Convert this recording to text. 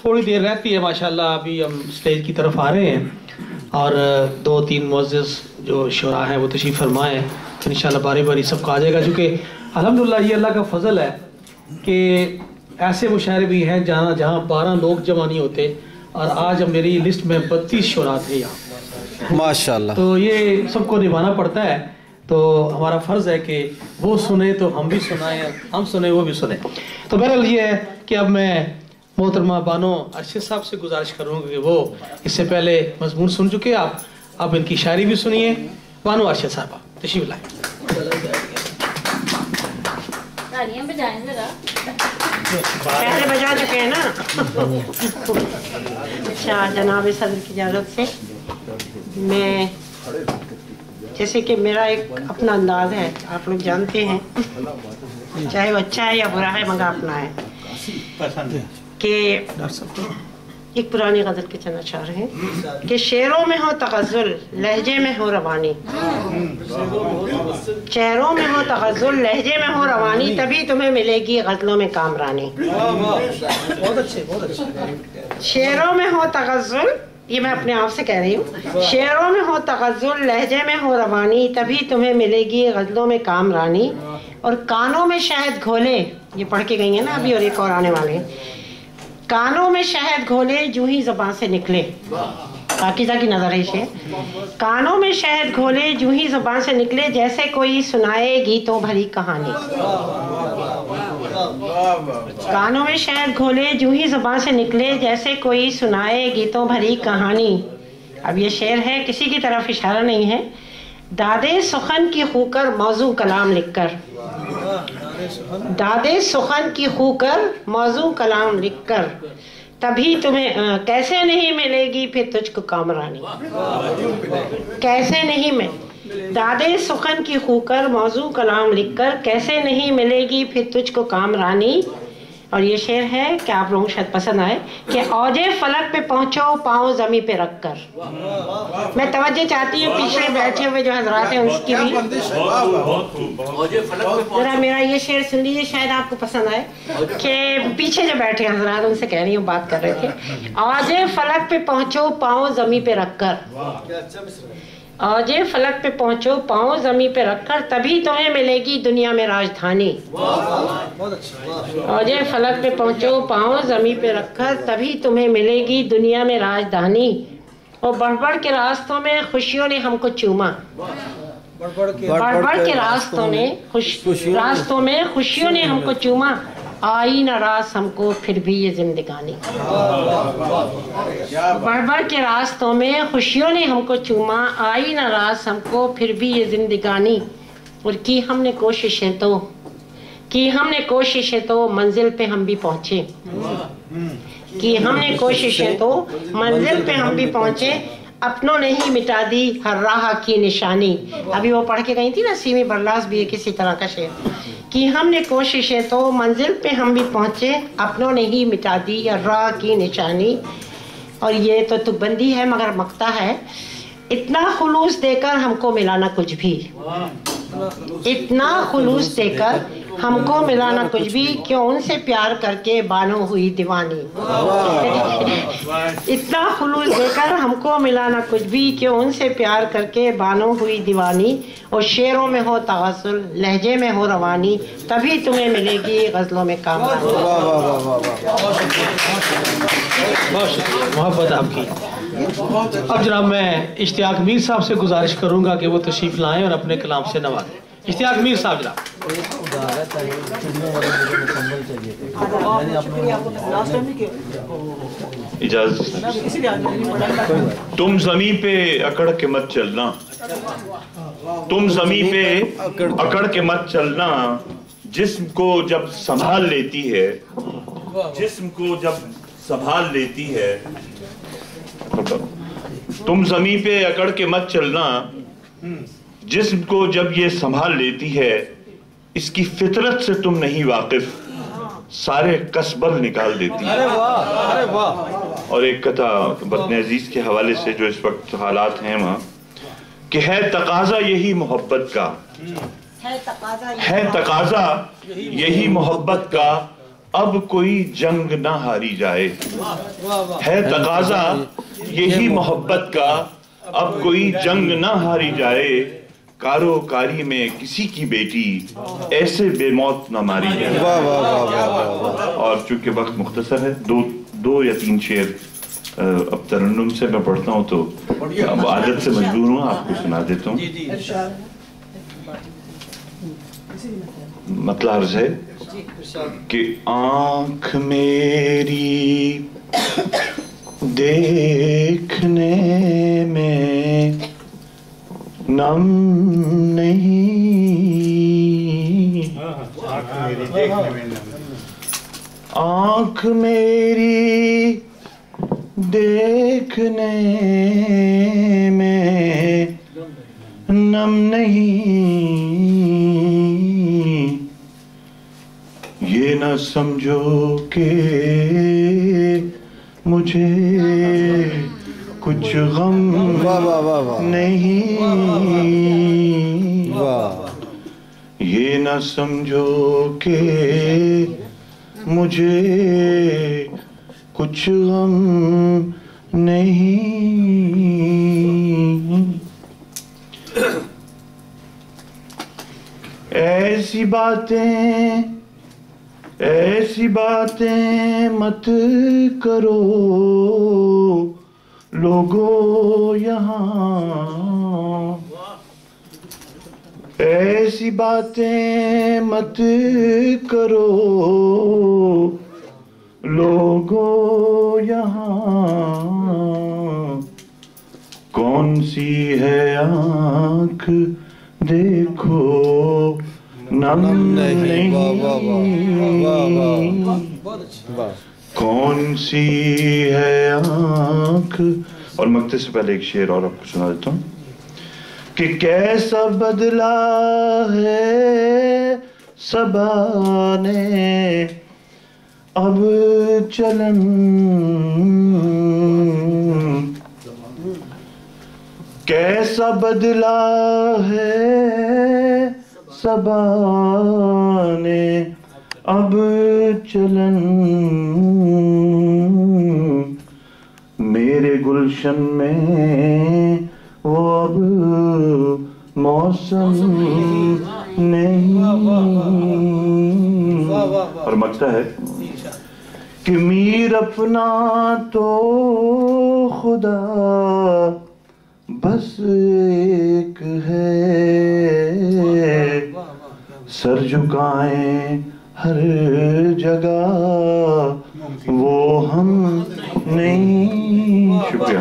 थोड़ी देर रहती है माशाल्लाह। अभी हम स्टेज की तरफ आ रहे हैं और 2-3 मुअज़्ज़िज़ जो शुरा हैं वो तशरीफ़ फरमाए, तो इंशाल्लाह बारी बारी सबका आ जाएगा। चूँकि अल्हम्दुलिल्लाह ये अल्लाह का फ़ज़ल है कि ऐसे मुशायरे भी हैं जहाँ 12 लोग जमा नहीं होते, और आज मेरी लिस्ट में 32 शुरा थे यहाँ माशाल्लाह। तो ये सबको निभाना पड़ता है, तो हमारा फ़र्ज़ है कि वो सुने तो हम भी सुनाएं, हम सुने वो भी सुने। तो बहरहाल ये है कि अब मैं मोहतरमा बानो अरशद साहब से गुजारिश करूँगा कि वो इससे पहले मज़मून सुन चुके आप, अब इनकी शायरी भी सुनिए। बानो अरशद साहब तशरीफ़ लाएं। पहले बजा चुके हैं ना। अच्छा, जनाब सदर की इजाज़त से मैं, जैसे कि मेरा एक अपना अंदाज है, आप लोग जानते हैं, चाहे वो अच्छा है या बुरा है मगर अपना है, कि एक पुरानी गज़ल के चंद अशार हैं कि शेरों में हो तगज़्ज़ुल लहजे में हो रवानी, चेहरों में हो तगज़्ज़ुल लहजे में हो रवानी, तभी तुम्हें मिलेगी गज़लों में कामरानी। बहुत अच्छे। शेरों में हो तगज़्ज़ुल, ये मैं अपने आप से कह रही हूँ, शेरों में हो तगज़्ज़ुल लहजे में हो रवानी, तभी तुम्हें मिलेगी गज़लों में कामरानी। और कानों में शहद घोले, ये पढ़ के गई है ना अभी, और एक और आने वाले हैं। कानों में शहद घोले जूं ही ज़बान से निकले, पाकीज़ा की नज़र है शेर। कानों में शहद घोले जूं ही ज़बान से निकले, जैसे कोई सुनाए गीतों भरी कहानी। कानों में शहद घोले जूं ही ज़बान से निकले, जैसे कोई सुनाए गीतों भरी कहानी। अब ये शेर है, किसी की तरफ इशारा नहीं है। दादे सुखन की खूकर मौजू कलाम लिखकर, दादे सुखन की खूकर मौजू कलाम लिखकर, तभी तुम्हें कैसे नहीं मिलेगी फिर तुझको कामरानी। कैसे नहीं मैं, दादे सुखन की खूकर मौजू कलाम लिखकर, कैसे नहीं मिलेगी फिर तुझको कामरानी। और ये शेर है कि आप लोगों को शायद पसंद आए कि औजे फलक पे पहुंचो पाँव जमी पे रखकर। मैं तवज्जो चाहती हूँ पीछे बैठे हुए जो हजरात हैं उसकी भी, जरा मेरा ये शेर सुन लीजिए, शायद आपको पसंद आए। कि पीछे जो बैठे हजरात, उनसे कह रही हूँ, बात कर रहे थे। औजे फलक पे पहुंचो पाँव जमी पे रखकर, औजे फलक पे पहुंचो पाँव जमी पे रखकर, तभी तुम्हें मिलेगी दुनिया में राजधानी। औजे फलक पे पहुंचो पाँव जमी पे रखकर, तभी तुम्हें मिलेगी दुनिया में राजधानी। और बढ़ के रास्तों में खुशियों ने हमको चूमा, बढ़ के रास्तों में खुशियों ने हमको चूमा, आई न रास हमको फिर भी ये जिंदगानी। बढ़ के रास्तों में खुशियों ने हमको चूमा, आई न रास हमको फिर भी ये जिंदगानी। और की हमने कोशिशें तो मंजिल पे हम भी पहुँचे, की हमने कोशिशें तो मंजिल पे हम भी पहुँचे, अपनों ने ही मिटा दी हर राह की निशानी। अभी वो पढ़ के गई थी ना सीमी बरलास भी है किसी तरह का शेर, कि हमने कोशिशें तो मंजिल पे हम भी पहुँचे, अपनों ने ही मिटा दी हर राह की निशानी। और ये तो तुकबंदी है मगर मक्ता है। इतना खुलूस देकर हमको मिला ना कुछ भी, इतना खुलूस देकर हमको मिला ना कुछ भी, क्यों उनसे प्यार करके बानो हुई दीवानी। इतना खुलूस देकर हमको मिला ना कुछ भी, क्यों उनसे प्यार करके बानो हुई दीवानी। और शेरों में हो तगज़्ज़ुल लहजे में हो रवानी, तभी तुम्हें मिलेगी गज़लों में कामरानी। मोहब्बत आपकी। अब जनाब मैं इश्तियाक मीर साहब से गुजारिश करूंगा कि वो तशरीफ लाएं और अपने कलाम से नवाजें। इश्तियाक मीर साहब जनाब। इजाज़त। तुम ज़मीं पे अकड़ के मत चलना, तुम ज़मीं पे अकड़ के मत चलना, जिस्म को जब संभाल लेती है, जिस्म को जब संभाल लेती है। तुम ज़मीं पे अकड़ के मत चलना, जिस्म को जब ये संभाल लेती है, इसकी फितरत से तुम नहीं वाकिफ, सारे कसबर निकाल देती है। अरे वाह। और एक कथा वतन अजीज के हवाले से जो इस वक्त हालात हैं वहाँ, कि है तकाजा यही मोहब्बत का, है तकाजा यही मोहब्बत का, अब कोई जंग ना हारी जाए। है तकाजा यही मोहब्बत का, अब कोई जंग ना हारी जाए। कारोकारी में किसी की बेटी ऐसे बेमौत न मारी जाए। और चूंकि वक्त मुख्तसर है, दो या तीन शेर अब तरन्नुम से मैं पढ़ता हूँ, तो अब आदत से मजबूर हूँ, आपको सुना देता हूँ। मतलब अर्ज है कि आंख मेरी देखने में नम नहीं, आंख मेरी देखने में नम नहीं, ये न समझो कि मुझे कुछ गम नहीं, ये न समझो कि मुझे कुछ गम नहीं। ऐसी बातें मत करो लोगों यहाँ, ऐसी बातें मत करो लोगों यहाँ। कौन सी है आँख देखो नम नहीं, कौन सी है आँख। और मकते से पहले एक शेर और आपको सुना देता हूँ कि कैसा बदला है सबा ने अब चलन, कैसा बदला है सबा ने अब चलन। मेरे गुलशन में वो अब मौसम नहीं। और मकता है कि मीर अपना तो खुदा बस एक है, सर झुकाएं हर जगह वो हम नहीं। शुक्रिया।